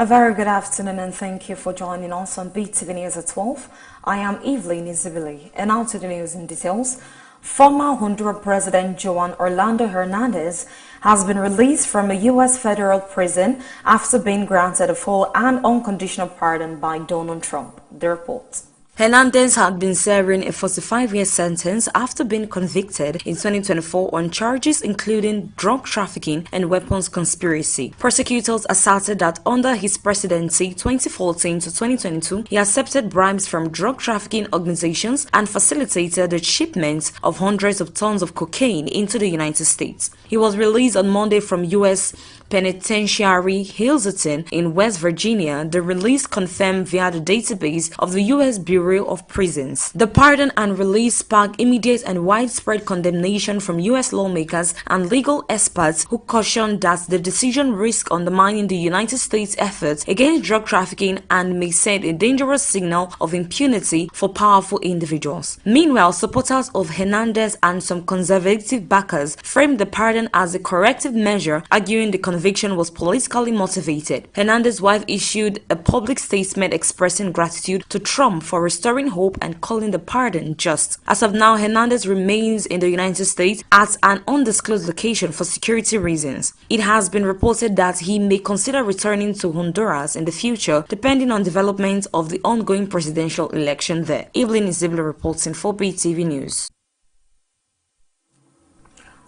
A very good afternoon and thank you for joining us on Beetv News at 12. I am Evelyn Izabili and now to the news in details. Former Honduran President Juan Orlando Hernandez has been released from a U.S. federal prison after being granted a full and unconditional pardon by Donald Trump. The report. Hernandez had been serving a 45-year sentence after being convicted in 2024 on charges including drug trafficking and weapons conspiracy. Prosecutors asserted that under his presidency 2014 to 2022, he accepted bribes from drug trafficking organizations and facilitated the shipment of hundreds of tons of cocaine into the United States. He was released on Monday from U.S. Penitentiary Hilton in West Virginia, the release confirmed via the database of the U.S. Bureau of Prisons. The pardon and release sparked immediate and widespread condemnation from U.S. lawmakers and legal experts who cautioned that the decision risks undermining the United States' efforts against drug trafficking and may send a dangerous signal of impunity for powerful individuals. Meanwhile, supporters of Hernandez and some conservative backers framed the pardon as a corrective measure, arguing the conviction was politically motivated. Hernandez's wife issued a public statement expressing gratitude to Trump for restoring hope and calling the pardon just. As of now, Hernandez remains in the United States at an undisclosed location for security reasons. It has been reported that he may consider returning to Honduras in the future, depending on developments of the ongoing presidential election there. Evelyn Izabili reporting for Beetv News.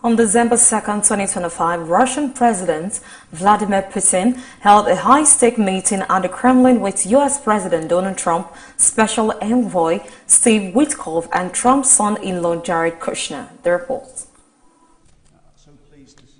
On December 2nd, 2025, Russian President Vladimir Putin held a high-stake meeting at the Kremlin with U.S. President Donald Trump, Special Envoy Steve Witkoff, and Trump's son-in-law Jared Kushner. The report.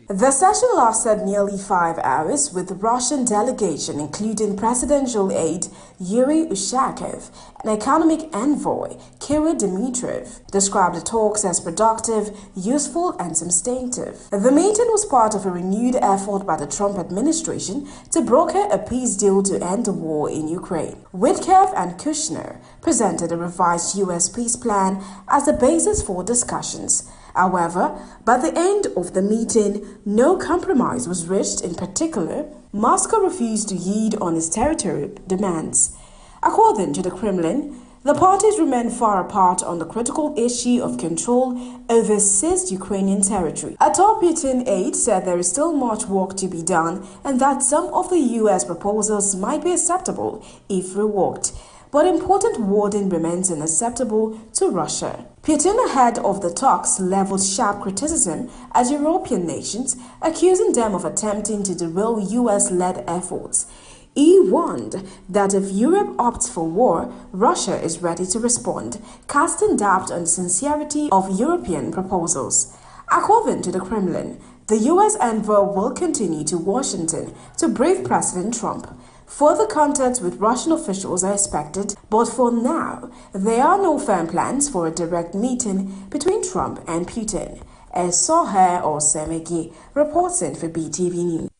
The session lasted nearly 5 hours with the Russian delegation including presidential aide Yuri Ushakov and economic envoy Kirill Dmitriev described the talks as productive, useful and substantive. The meeting was part of a renewed effort by the Trump administration to broker a peace deal to end the war in Ukraine. Witkoff and Kushner presented a revised U.S. peace plan as the basis for discussions. However, by the end of the meeting, no compromise was reached. In particular, Moscow refused to yield on its territorial demands. According to the Kremlin, the parties remain far apart on the critical issue of control over seized Ukrainian territory. A top Putin aide said there is still much work to be done and that some of the U.S. proposals might be acceptable if reworked, but important wording remains unacceptable to Russia. Putin, ahead of the talks, leveled sharp criticism at European nations, accusing them of attempting to derail U.S.-led efforts. He warned that if Europe opts for war, Russia is ready to respond, casting doubt on the sincerity of European proposals. According to the Kremlin, the U.S. envoy will continue to Washington to brief President Trump. Further contacts with Russian officials are expected, but for now, there are no firm plans for a direct meeting between Trump and Putin. As Soher or Semegi reporting for Beetv News.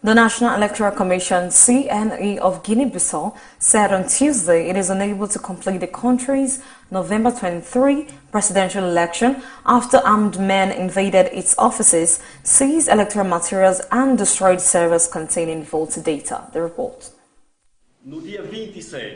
The National Electoral Commission (CNE) of Guinea-Bissau said on Tuesday it is unable to complete the country's November 23 presidential election after armed men invaded its offices, seized electoral materials and destroyed servers containing voter data. The report.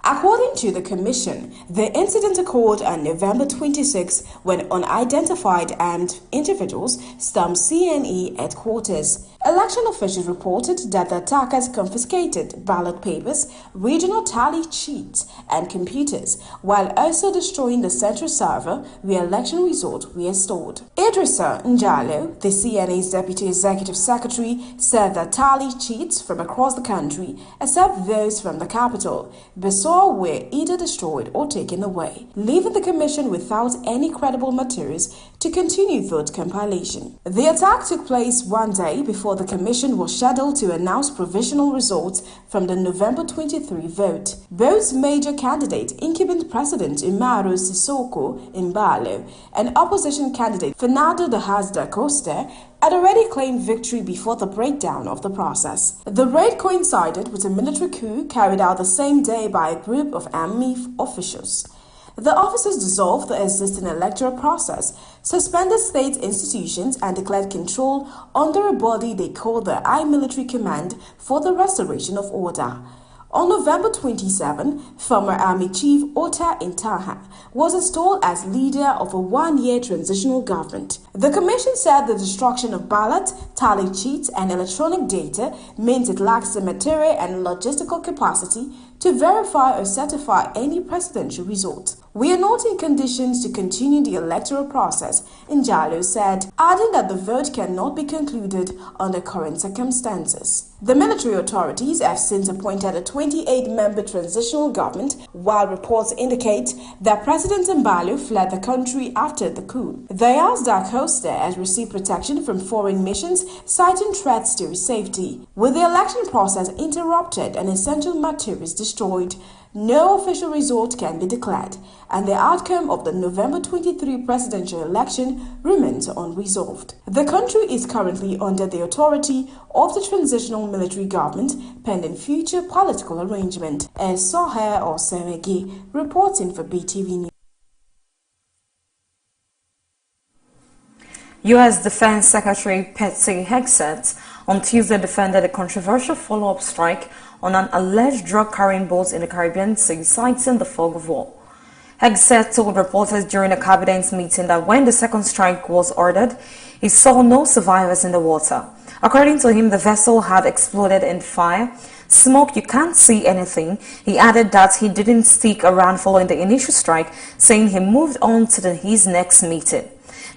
According to the Commission, the incident occurred on November 26 when unidentified armed individuals stormed CNE headquarters. Election officials reported that the attackers confiscated ballot papers, regional tally sheets, and computers, while also destroying the central server where election results were stored. Idrissa Njalo, the CNE's Deputy Executive Secretary, said that tally sheets from across the country, except those from the capital, Bissau, were either destroyed or taken away, leaving the Commission without any credible materials to continue vote compilation. The attack took place one day before the Commission was scheduled to announce provisional results from the November 23 vote. Both major candidate, incumbent President Umaru Sissoko Embalo and opposition candidate Fernando de Haas da Costa had already claimed victory before the breakdown of the process. The raid coincided with a military coup carried out the same day by a group of army officials. The officers dissolved the existing electoral process, suspended state institutions, and declared control under a body they called the High Military Command for the Restoration of Order. On November 27, former Army Chief Ota Intaha was installed as leader of a one-year transitional government. The commission said the destruction of ballot, tally sheets, and electronic data means it lacks the material and logistical capacity to verify or certify any presidential result. We are not in conditions to continue the electoral process, Njalo said, adding that the vote cannot be concluded under current circumstances. The military authorities have since appointed a 28-member transitional government, while reports indicate that President Mbalo fled the country after the coup. The Yazdak hoster has received protection from foreign missions, citing threats to his safety. With the election process interrupted and essential materials destroyed, no official result can be declared, and the outcome of the November 23 presidential election remains unresolved. The country is currently under the authority of the transitional military government pending future political arrangement. And Soher Osemegi reporting for Beetv News. U.S. Defense Secretary Pete Hegseth on Tuesday defended a controversial follow-up strike on an alleged drug-carrying boat in the Caribbean Sea, citing the fog of war. Hegseth told reporters during a cabinet meeting that when the second strike was ordered, he saw no survivors in the water. According to him, the vessel had exploded in fire. Smoke, you can't see anything. He added that he didn't stick around following the initial strike, saying he moved on to his next meeting.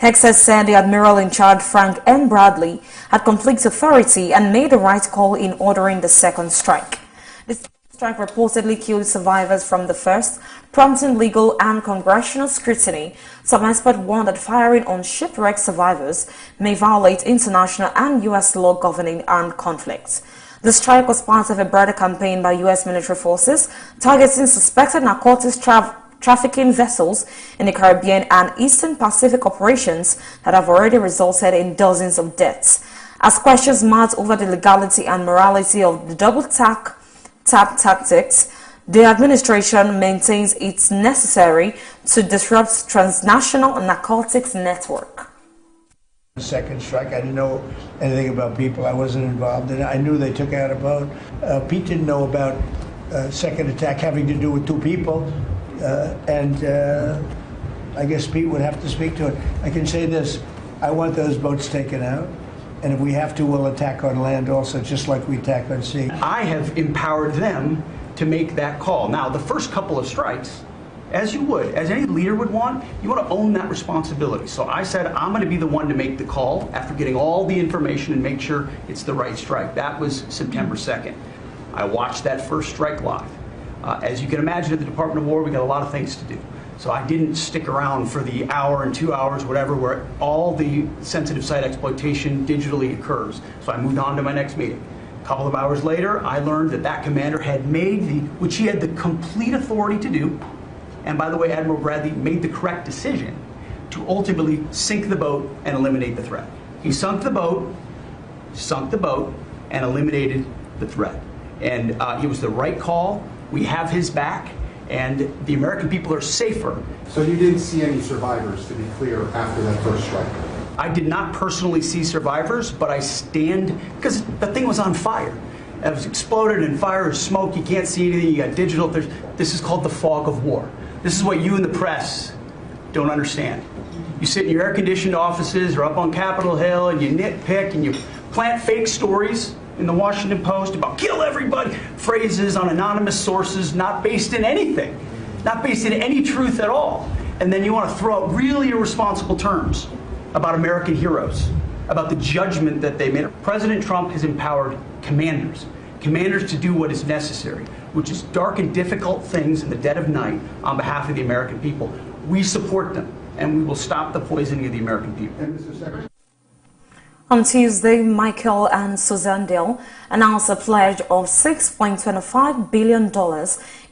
Hegseth said the admiral in charge, Frank M. Bradley, had complete authority and made the right call in ordering the second strike. The strike reportedly killed survivors from the first, prompting legal and congressional scrutiny. Some experts warned that firing on shipwrecked survivors may violate international and U.S. law governing armed conflicts. The strike was part of a broader campaign by U.S. military forces targeting suspected narcotics trafficking vessels in the Caribbean and Eastern Pacific operations that have already resulted in dozens of deaths. As questions mount over the legality and morality of the double tap tactics, the administration maintains it's necessary to disrupt transnational narcotics network. The second strike, I didn't know anything about people. I wasn't involved in it. I knew they took out a boat. Pete didn't know about second attack having to do with two people. I guess Pete would have to speak to it. I can say this, I want those boats taken out, and if we have to, we'll attack on land also, just like we attack on sea. I have empowered them to make that call. Now, the first couple of strikes, as you would, as any leader would want, you want to own that responsibility. So I said, I'm going to be the one to make the call after getting all the information and make sure it's the right strike. That was September 2nd. I watched that first strike live. As you can imagine, at the Department of War, we got a lot of things to do. So I didn't stick around for the hour and 2 hours, whatever, where all the sensitive site exploitation digitally occurs. So I moved on to my next meeting. A couple of hours later, I learned that that commander had made which he had the complete authority to do, and by the way, Admiral Bradley made the correct decision to ultimately sink the boat and eliminate the threat. He sunk the boat, and eliminated the threat. And it was the right call. We have his back, and the American people are safer. So you didn't see any survivors, to be clear, after that first strike? I did not personally see survivors, but I stand, because the thing was on fire. It was exploded in fire or smoke. You can't see anything. You got digital. This is called the fog of war. This is what you in the press don't understand. You sit in your air-conditioned offices or up on Capitol Hill and you nitpick and you plant fake stories in the Washington Post about kill everybody, phrases on anonymous sources not based in anything, not based in any truth at all. And then you want to throw out really irresponsible terms about American heroes, about the judgment that they made. President Trump has empowered commanders to do what is necessary, which is dark and difficult things in the dead of night on behalf of the American people. We support them, and we will stop the poisoning of the American people. And Mr. Secretary. On Tuesday, Michael and Susan Dale announced a pledge of $6.25 billion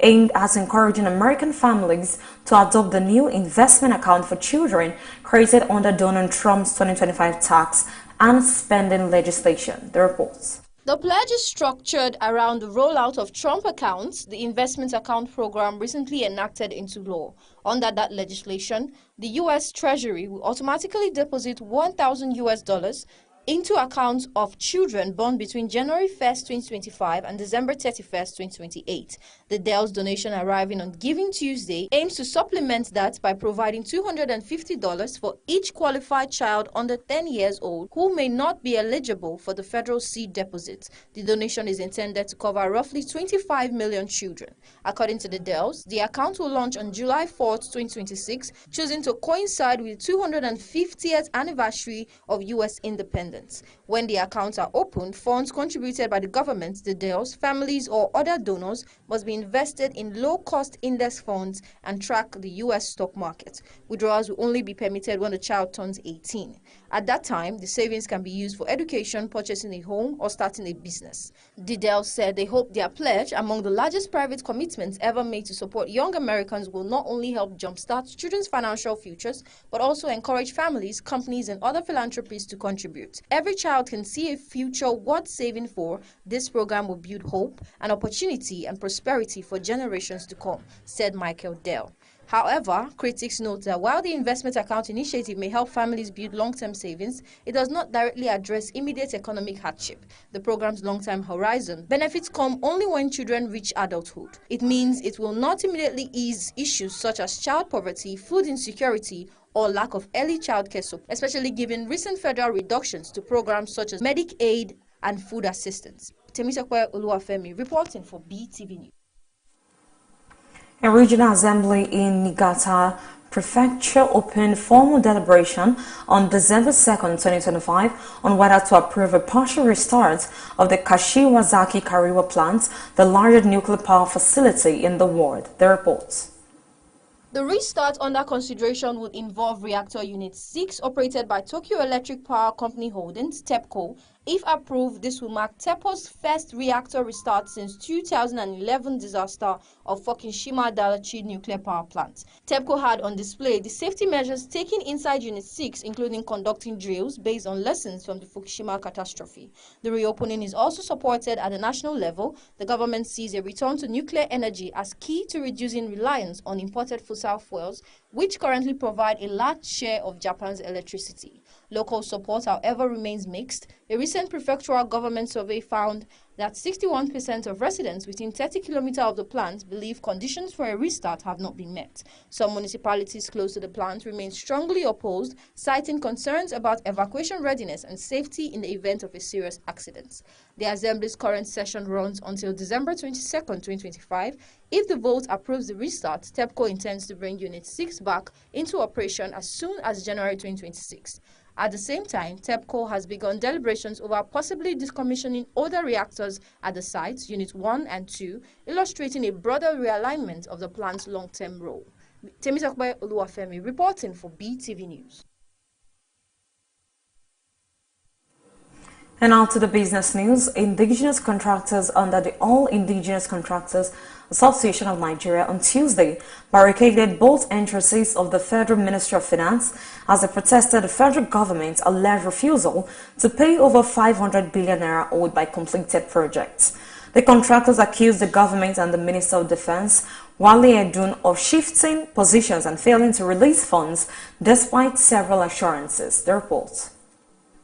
aimed at encouraging American families to adopt the new investment account for children created under Donald Trump's 2025 tax and spending legislation. The reports. The pledge is structured around the rollout of Trump Accounts, the investment account program recently enacted into law. Under that legislation, the U.S. Treasury will automatically deposit $1,000 into accounts of children born between January 1st, 2025 and December 31st, 2028. The Dell's donation arriving on Giving Tuesday aims to supplement that by providing $250 for each qualified child under 10 years old who may not be eligible for the federal seed deposit. The donation is intended to cover roughly 25 million children. According to the Dells, the account will launch on July 4th, 2026, choosing to coincide with the 250th anniversary of U.S. independence. When the accounts are opened, funds contributed by the government, the Dells, families, or other donors must be invested in low-cost index funds and track the U.S. stock market. Withdrawals will only be permitted when the child turns 18. At that time, the savings can be used for education, purchasing a home, or starting a business. The Dells said they hope their pledge, among the largest private commitments ever made to support young Americans, will not only help jumpstart children's financial futures, but also encourage families, companies, and other philanthropies to contribute. Every child can see a future worth saving for. This program will build hope and opportunity and prosperity for generations to come, said Michael Dell. However, critics note that while the investment account initiative may help families build long-term savings, it does not directly address immediate economic hardship. The program's long-term horizon benefits come only when children reach adulthood. It means it will not immediately ease issues such as child poverty, food insecurity, or lack of early childcare support, especially given recent federal reductions to programs such as Medicaid and food assistance. Temisekwe Oluwafemi reporting for Beetv News. A regional assembly in Niigata Prefecture opened formal deliberation on December 2nd, 2025 on whether to approve a partial restart of the Kashiwazaki Kariwa plant, the largest nuclear power facility in the world. The reports. The restart under consideration would involve reactor unit 6 operated by Tokyo Electric Power Company Holdings, TEPCO. If approved, this will mark TEPCO's first reactor restart since 2011 disaster of Fukushima Daiichi nuclear power plant. TEPCO had on display the safety measures taken inside Unit 6, including conducting drills based on lessons from the Fukushima catastrophe. The reopening is also supported at the national level. The government sees a return to nuclear energy as key to reducing reliance on imported fossil fuels, which currently provide a large share of Japan's electricity. Local support, however, remains mixed. A recent prefectural government survey found that 61% of residents within 30 kilometers of the plant believe conditions for a restart have not been met. Some municipalities close to the plant remain strongly opposed, citing concerns about evacuation readiness and safety in the event of a serious accident. The Assembly's current session runs until December 22nd, 2025. If the vote approves the restart, TEPCO intends to bring Unit 6 back into operation as soon as January 2026. At the same time, TEPCO has begun deliberations over possibly decommissioning older reactors at the sites, Unit 1 and 2, illustrating a broader realignment of the plant's long-term role. Temisekwe Oluwafemi reporting for Beetv News. And now to the business news. Indigenous contractors under the All Indigenous Contractors Association of Nigeria on Tuesday barricaded both entrances of the Federal Ministry of Finance as they protested the federal government's alleged refusal to pay over 500 billion naira owed by completed projects. The contractors accused the government and the Minister of Defense, Wale Edun, of shifting positions and failing to release funds despite several assurances. The report.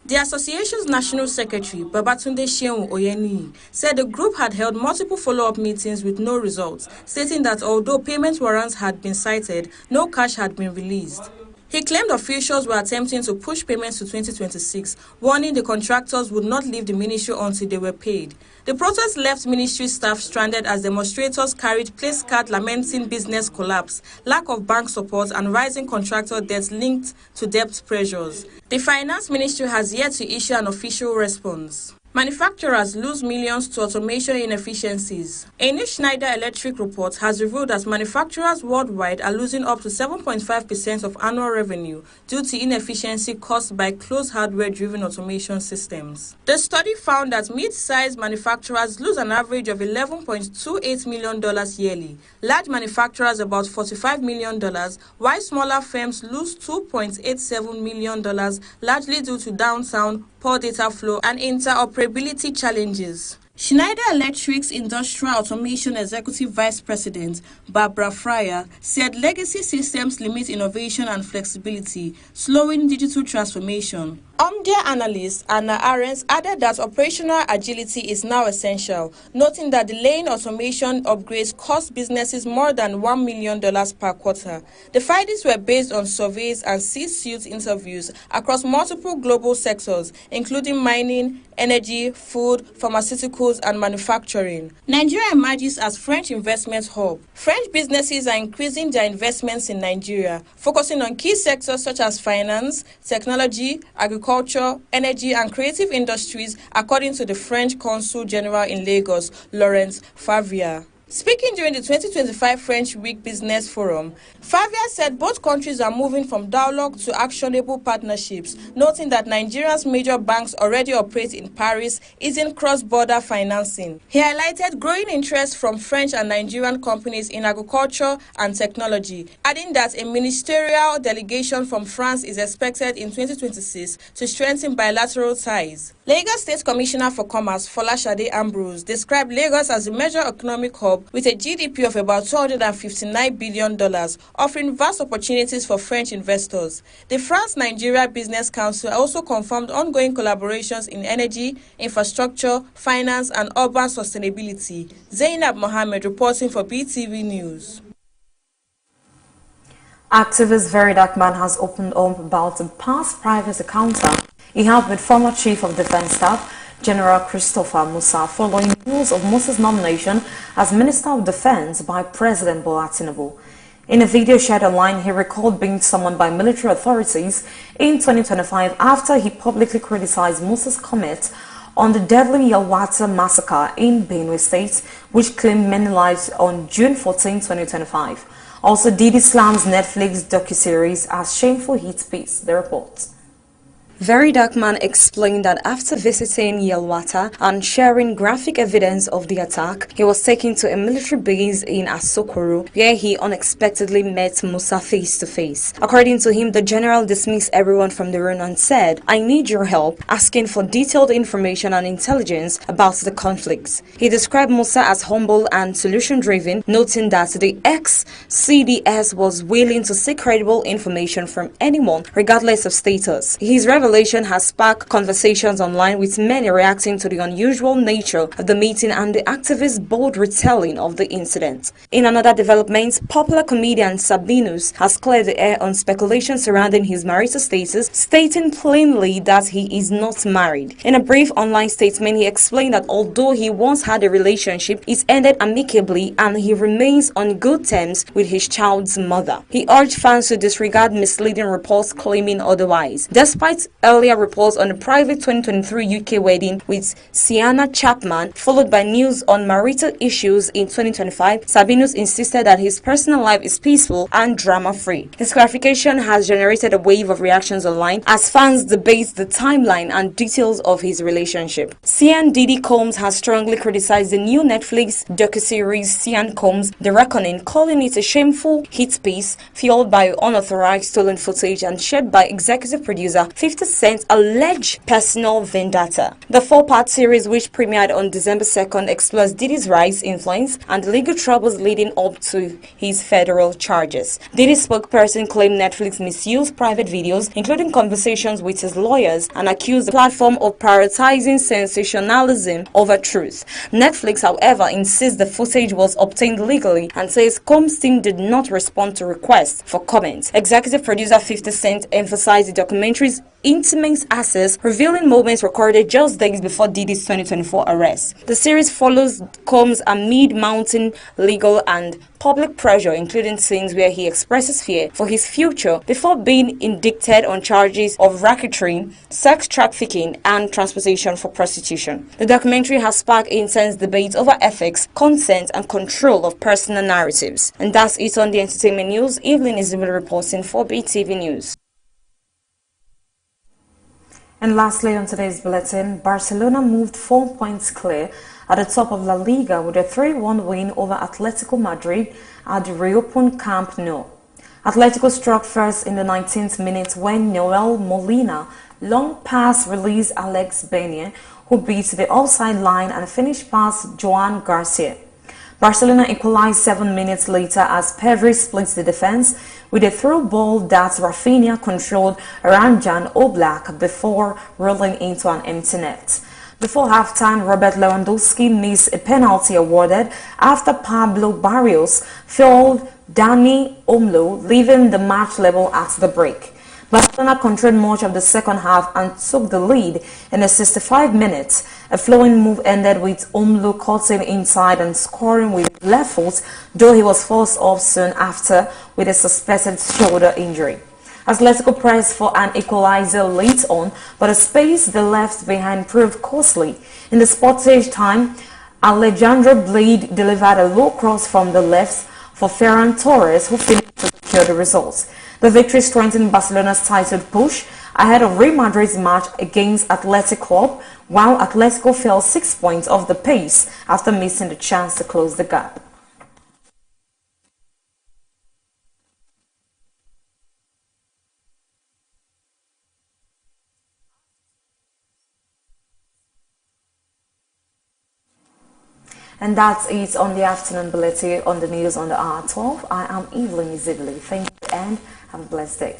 The association's national secretary, Babatunde Sheun Oyeniyi, said the group had held multiple follow-up meetings with no results, stating that although payment warrants had been cited, no cash had been released. He claimed officials were attempting to push payments to 2026, warning the contractors would not leave the ministry until they were paid. The protest left ministry staff stranded as demonstrators carried placards lamenting business collapse, lack of bank support, and rising contractor debts linked to debt pressures. The finance ministry has yet to issue an official response. Manufacturers lose millions to automation inefficiencies. A new Schneider Electric report has revealed that manufacturers worldwide are losing up to 7.5% of annual revenue due to inefficiency caused by closed hardware-driven automation systems. The study found that mid-sized manufacturers lose an average of $11.28 million yearly, large manufacturers about $45 million, while smaller firms lose $2.87 million, largely due to downtown poor data flow, and interoperability challenges. Schneider Electric's Industrial Automation Executive Vice President, Barbara Fryer, said legacy systems limit innovation and flexibility, slowing digital transformation. Omdia analyst Anna Arens added that operational agility is now essential, noting that delaying automation upgrades cost businesses more than $1 million per quarter. The findings were based on surveys and C-suite interviews across multiple global sectors, including mining, energy, food, pharmaceuticals, and manufacturing. Nigeria emerges as French investment hub. French businesses are increasing their investments in Nigeria, focusing on key sectors such as finance, technology, agriculture, energy, and creative industries, according to the French Consul General in Lagos, Laurent Favia. Speaking during the 2025 French Week Business Forum, Favia said both countries are moving from dialogue to actionable partnerships, noting that Nigeria's major banks already operate in Paris, easing cross-border financing. He highlighted growing interest from French and Nigerian companies in agriculture and technology, adding that a ministerial delegation from France is expected in 2026 to strengthen bilateral ties. Lagos State Commissioner for Commerce, Folashade Ambrose, described Lagos as a major economic hub with a GDP of about $259 billion, offering vast opportunities for French investors. The France-Nigeria Business Council also confirmed ongoing collaborations in energy, infrastructure, finance, and urban sustainability. Zainab Mohammed reporting for Beetv News. Activist Very Dark Man has opened up about the past private encounter he had with former Chief of Defense Staff General Christopher Musa following news of Musa's nomination as Minister of Defense by President Bola Tinubu. In a video shared online, he recalled being summoned by military authorities in 2025 after he publicly criticized Musa's comment on the deadly Yelwata massacre in Benue State, which claimed many lives on June 14, 2025. Also, Diddy slams Netflix docuseries as shameful hate piece, the report. Very Dark Man explained that after visiting Yelwata and sharing graphic evidence of the attack, he was taken to a military base in Asokoro, where he unexpectedly met Musa face to face. According to him, the general dismissed everyone from the room and said, "I need your help," asking for detailed information and intelligence about the conflicts. He described Musa as humble and solution-driven, noting that the ex-CDS was willing to seek credible information from anyone, regardless of status. His revelation has sparked conversations online, with many reacting to the unusual nature of the meeting and the activist's bold retelling of the incident. In another development, popular comedian Sabinus has cleared the air on speculation surrounding his marital status, stating plainly that he is not married. In a brief online statement, he explained that although he once had a relationship, it ended amicably and he remains on good terms with his child's mother. He urged fans to disregard misleading reports claiming otherwise. Despite earlier reports on a private 2023 UK wedding with Sienna Chapman, followed by news on marital issues in 2025, Sabinus insisted that his personal life is peaceful and drama-free. His clarification has generated a wave of reactions online as fans debate the timeline and details of his relationship. Sian Diddy Combs has strongly criticized the new Netflix docuseries Sian Combs: The Reckoning, calling it a shameful hit piece fueled by unauthorized stolen footage and shared by executive producer 50 Cent's alleged personal vendetta. The four-part series, which premiered on December 2nd, explores Diddy's rise, influence, and the legal troubles leading up to his federal charges. Diddy's spokesperson claimed Netflix misused private videos, including conversations with his lawyers, and accused the platform of prioritizing sensationalism over truth. Netflix, however, insists the footage was obtained legally and says Combs' team did not respond to requests for comment. Executive producer 50 Cent emphasized the documentary's intimate access, revealing moments recorded just days before Diddy's 2024 arrest. The series follows Combs amid mounting legal and public pressure, including scenes where he expresses fear for his future before being indicted on charges of racketeering, sex trafficking, and transportation for prostitution. The documentary has sparked intense debate over ethics, consent, and control of personal narratives. And that's it on the entertainment news. Evelyn is reporting for Beetv News. And lastly, on today's bulletin, Barcelona moved 4 points clear at the top of La Liga with a 3-1 win over Atletico Madrid at the reopened Camp Nou. Atletico struck first in the 19th minute when Noel Molina long pass released Alex Benia, who beat the offside line and finished past Joan Garcia. Barcelona equalized 7 minutes later as Pedri splits the defense with a through ball that Rafinha controlled around Jan Oblak before rolling into an empty net. Before halftime, Robert Lewandowski missed a penalty awarded after Pablo Barrios fouled Dani Olmo, leaving the match level at the break. Barcelona controlled much of the second half and took the lead in the 65 minutes. A flowing move ended with Olmo cutting inside and scoring with left foot, though he was forced off soon after with a suspected shoulder injury. Atletico pressed for an equalizer late on, but the space they left behind proved costly. In the spottage time, Alejandro Blade delivered a low cross from the left for Ferran Torres, who finished to secure the results. The victory strengthened Barcelona's title push ahead of Real Madrid's match against Athletic Club, while Atletico fell 6 points off the pace after missing the chance to close the gap. And that's it on the afternoon bulletin on the news on the hour 12. I am Evelyn Izibili. Thank you and have a blessed day.